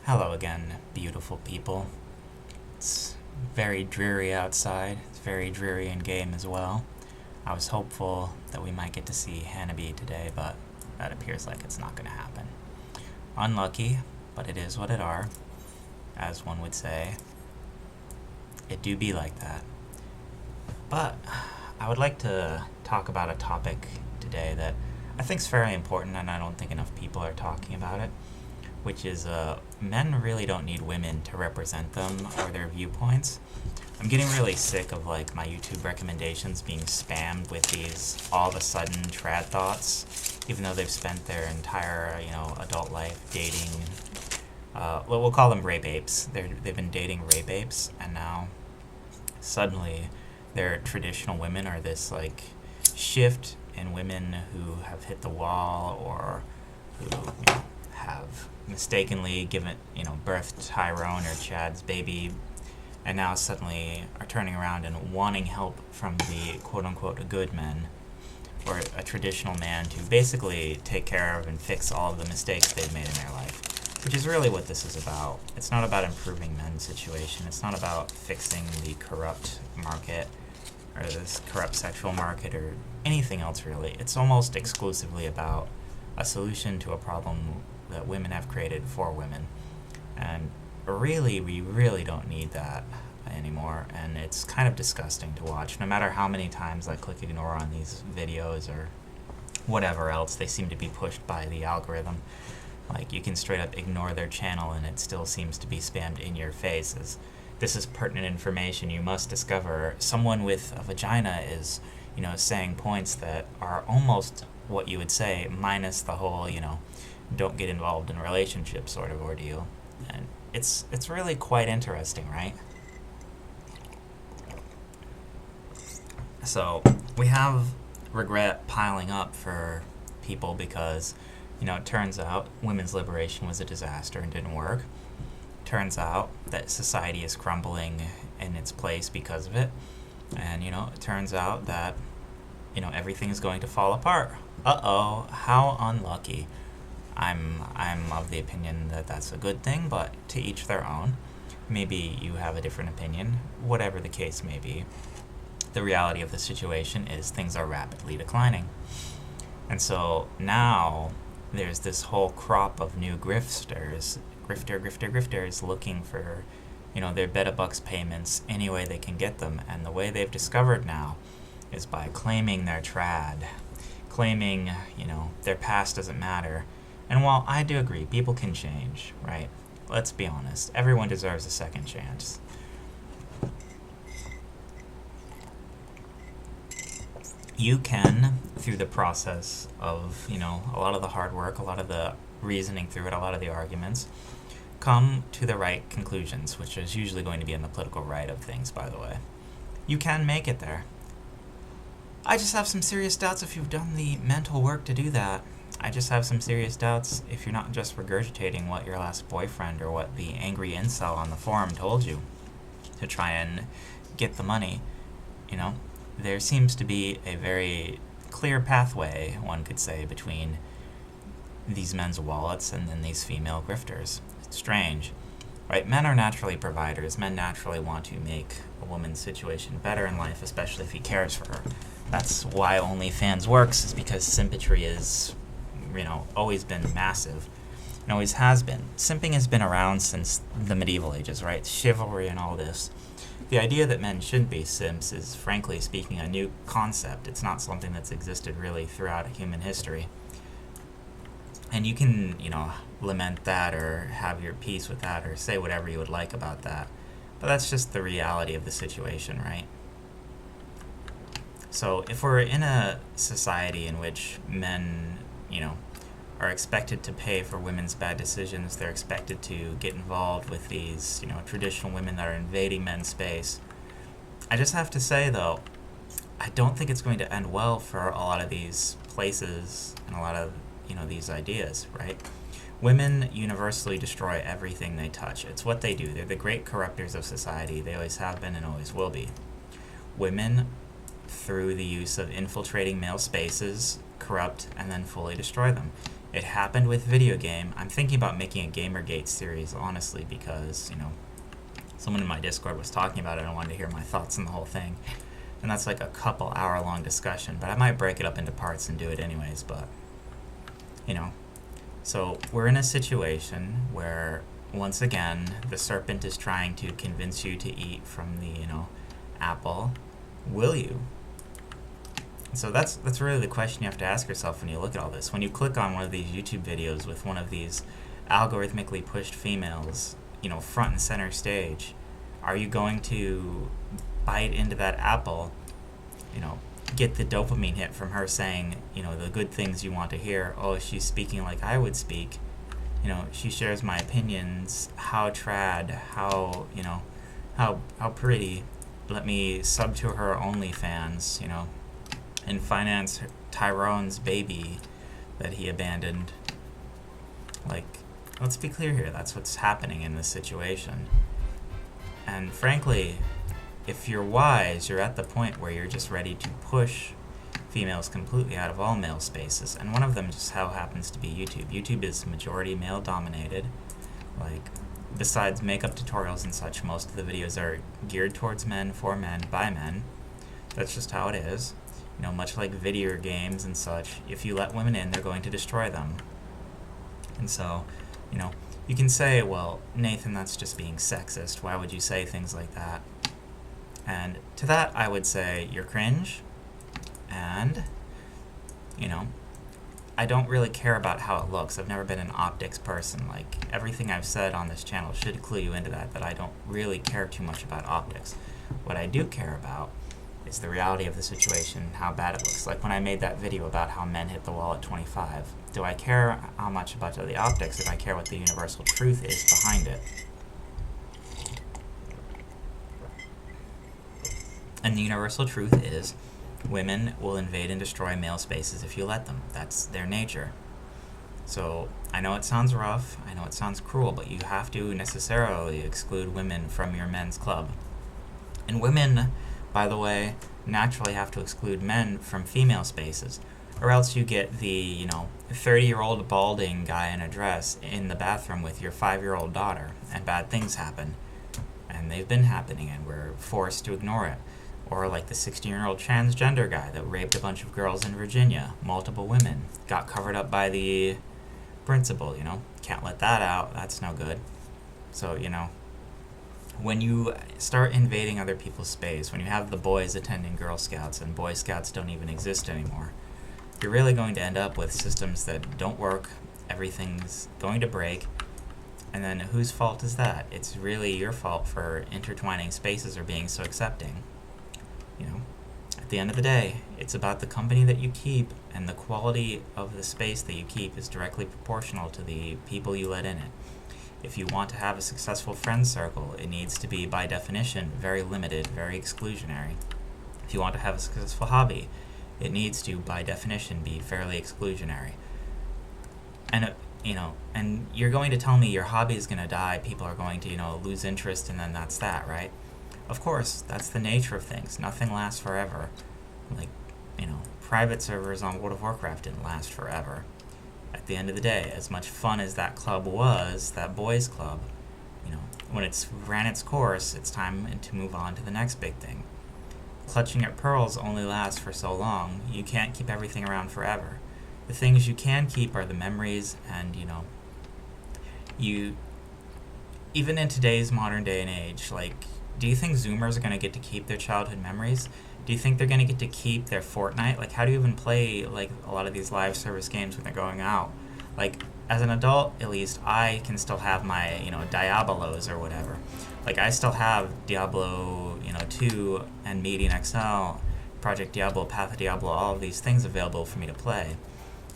Hello again, beautiful people. It's very dreary outside. It's very dreary in game as well. I was hopeful that we might get to see Hanabi today, but that appears like it's not going to happen. Unlucky, but it is what it are, as one would say. It do be like that. But I would like to talk about a topic today that I think is very important, and I don't think enough people are talking about it, which is men really don't need women to represent them or their viewpoints. I'm getting really sick of like my YouTube recommendations being spammed with these all of a sudden trad thoughts, even though they've spent their entire adult life dating. Well, we'll call them rape apes. They've been dating rape apes, and now suddenly their traditional women are this like shift in women who have hit the wall or who have mistakenly given birth to Tyrone or Chad's baby, and now suddenly are turning around and wanting help from the quote-unquote good men or a traditional man to basically take care of and fix all of the mistakes they've made in their life, which is really what this is about. It's not about improving men's situation. It's not about fixing the corrupt market or this corrupt sexual market or anything else really. It's almost exclusively about a solution to a problem that women have created for women. And really, we really don't need that anymore, and it's kind of disgusting to watch. No matter how many times I click ignore on these videos or whatever else, they seem to be pushed by the algorithm. Like, you can straight up ignore their channel and it still seems to be spammed in your face as this is pertinent information you must discover. Someone with a vagina is, saying points that are almost what you would say, minus the whole, don't get involved in relationships sort of ordeal. And it's really quite interesting, right? So we have regret piling up for people because, it turns out women's liberation was a disaster and didn't work. Turns out that society is crumbling in its place because of it. And, it turns out that, everything is going to fall apart. Uh-oh, how unlucky. I'm of the opinion that that's a good thing, but to each their own. Maybe you have a different opinion, whatever the case may be. The reality of the situation is things are rapidly declining. And so now there's this whole crop of new grifters looking for, their bed-a-bucks payments any way they can get them. And the way they've discovered now is by claiming their trad, claiming, their past doesn't matter. And while I do agree, people can change, right? Let's be honest. Everyone deserves a second chance. You can, through the process of, a lot of the hard work, a lot of the reasoning through it, a lot of the arguments, come to the right conclusions, which is usually going to be in the political right of things, by the way. You can make it there. I just have some serious doubts if you've done the mental work to do that. I just have some serious doubts if you're not just regurgitating what your last boyfriend or what the angry incel on the forum told you to try and get the money. There seems to be a very clear pathway, one could say, between these men's wallets and then these female grifters. It's strange, right? Men are naturally providers. Men naturally want to make a woman's situation better in life, especially if he cares for her. That's why OnlyFans works, is because sympatry is, always been massive. And always has been. Simping has been around since the medieval ages, right? Chivalry and all this. The idea that men shouldn't be simps is, frankly speaking, a new concept. It's not something that's existed really throughout human history. And you can, lament that or have your peace with that or say whatever you would like about that. But that's just the reality of the situation, right? So if we're in a society in which men, are expected to pay for women's bad decisions, they're expected to get involved with these, traditional women that are invading men's space, I just have to say, though, I don't think it's going to end well for a lot of these places and a lot of, these ideas, right? Women universally destroy everything they touch. It's what they do. They're the great corruptors of society. They always have been and always will be. Women, through the use of infiltrating male spaces, corrupt and then fully destroy them. It happened with video game. I'm thinking about making a Gamergate series, honestly, because, someone in my Discord was talking about it and I wanted to hear my thoughts on the whole thing. And that's like a couple hour long discussion, but I might break it up into parts and do it anyways, but, So we're in a situation where, once again, the serpent is trying to convince you to eat from the, apple. Will you? So that's really the question you have to ask yourself when you look at all this. When you click on one of these YouTube videos with one of these algorithmically pushed females, front and center stage, are you going to bite into that apple, get the dopamine hit from her saying, the good things you want to hear? Oh, she's speaking like I would speak. She shares my opinions. How trad, how pretty. Let me sub to her OnlyFans, and finance Tyrone's baby that he abandoned. Like, let's be clear here, that's what's happening in this situation. And frankly, if you're wise, you're at the point where you're just ready to push females completely out of all male spaces, and one of them just how happens to be YouTube. YouTube is majority male dominated. Like, besides makeup tutorials and such, most of the videos are geared towards men, for men, by men. That's just how it is. Much like video games and such, if you let women in, they're going to destroy them. And so, you can say, well, Nathan, that's just being sexist. Why would you say things like that? And to that, I would say, you're cringe. And, I don't really care about how it looks. I've never been an optics person. Like, everything I've said on this channel should clue you into that I don't really care too much about optics. What I do care about is the reality of the situation, how bad it looks. Like when I made that video about how men hit the wall at 25. Do I care how much about the optics, if I care what the universal truth is behind it? And the universal truth is, women will invade and destroy male spaces if you let them. That's their nature. So, I know it sounds rough, I know it sounds cruel, but you have to necessarily exclude women from your men's club. And women, by the way, naturally have to exclude men from female spaces, or else you get the, 30-year-old balding guy in a dress in the bathroom with your 5-year-old daughter, and bad things happen. And they've been happening, and we're forced to ignore it. Or like the 16-year-old transgender guy that raped a bunch of girls in Virginia, multiple women, got covered up by the principal, Can't let that out, that's no good. So, when you start invading other people's space, when you have the boys attending Girl Scouts and Boy Scouts don't even exist anymore, you're really going to end up with systems that don't work, everything's going to break, and then whose fault is that? It's really your fault for intertwining spaces or being so accepting. At the end of the day, it's about the company that you keep, and the quality of the space that you keep is directly proportional to the people you let in it. If you want to have a successful friend circle, it needs to be, by definition, very limited, very exclusionary. If you want to have a successful hobby, it needs to, by definition, be fairly exclusionary. And, and you're going to tell me your hobby is going to die, people are going to, lose interest, and then that's that, right? Of course, that's the nature of things. Nothing lasts forever. Like, private servers on World of Warcraft didn't last forever. At the end of the day, as much fun as that club was, that boys club, when it's ran its course, it's time to move on to the next big thing. Clutching at pearls only lasts for so long. You can't keep everything around forever. The things you can keep are the memories, and, even in today's modern day and age, like, do you think Zoomers are going to get to keep their childhood memories? Do you think they're going to get to keep their Fortnite? Like, how do you even play, like, a lot of these live service games when they're going out? Like, as an adult, at least, I can still have my, Diablos or whatever. Like, I still have Diablo, 2 and Median XL, Project Diablo, Path of Diablo, all of these things available for me to play.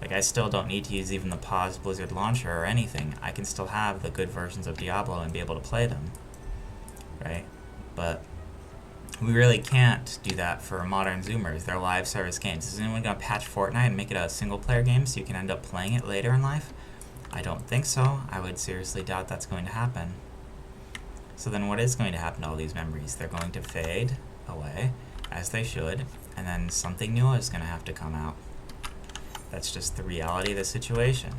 Like, I still don't need to use even the Pause Blizzard launcher or anything. I can still have the good versions of Diablo and be able to play them, right? But we really can't do that for modern Zoomers. They're live service games. Is anyone going to patch Fortnite and make it a single-player game so you can end up playing it later in life? I don't think so. I would seriously doubt that's going to happen. So then what is going to happen to all these memories? They're going to fade away, as they should, and then something new is going to have to come out. That's just the reality of the situation.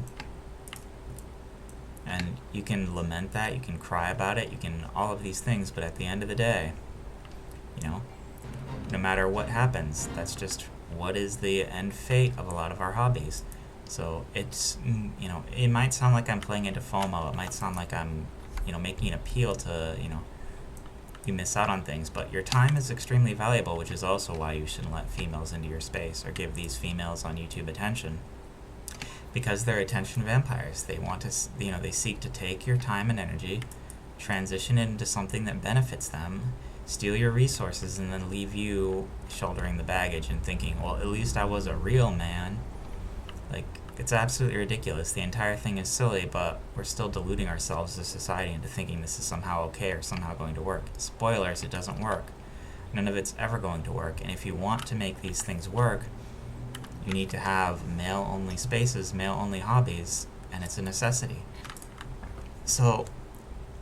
And you can lament that, you can cry about it, you can all of these things, but at the end of the day, you know, no matter what happens, that's just what is the end fate of a lot of our hobbies. So it's, it might sound like I'm playing into FOMO, it might sound like I'm, making an appeal to, you miss out on things, but your time is extremely valuable, which is also why you shouldn't let females into your space or give these females on YouTube attention. Because they're attention vampires. They want to, they seek to take your time and energy, transition it into something that benefits them, steal your resources, and then leave you shouldering the baggage and thinking, well, at least I was a real man. Like, it's absolutely ridiculous. The entire thing is silly, but we're still deluding ourselves as a society into thinking this is somehow okay or somehow going to work. Spoilers, it doesn't work. None of it's ever going to work. And if you want to make these things work, you need to have male-only spaces, male-only hobbies, and it's a necessity. So,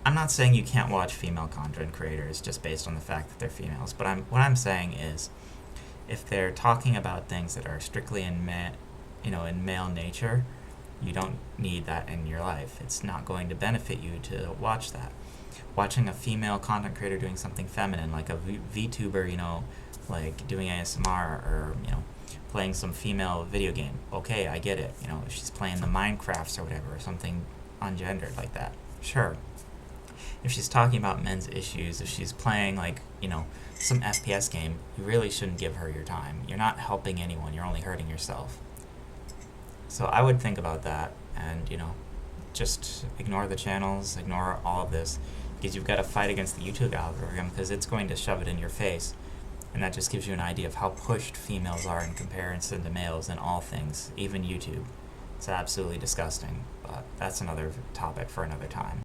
I'm not saying you can't watch female content creators just based on the fact that they're females, but what I'm saying is, if they're talking about things that are strictly in male nature, you don't need that in your life. It's not going to benefit you to watch that. Watching a female content creator doing something feminine, like a VTuber, like doing ASMR or, playing some female video game. Okay, I get it. If she's playing the Minecrafts or whatever, or something ungendered like that. Sure. If she's talking about men's issues, if she's playing some FPS game, you really shouldn't give her your time. You're not helping anyone, you're only hurting yourself. So I would think about that and, just ignore the channels, ignore all of this, because you've got to fight against the YouTube algorithm because it's going to shove it in your face. And that just gives you an idea of how pushed females are in comparison to males in all things, even YouTube. It's absolutely disgusting, but that's another topic for another time.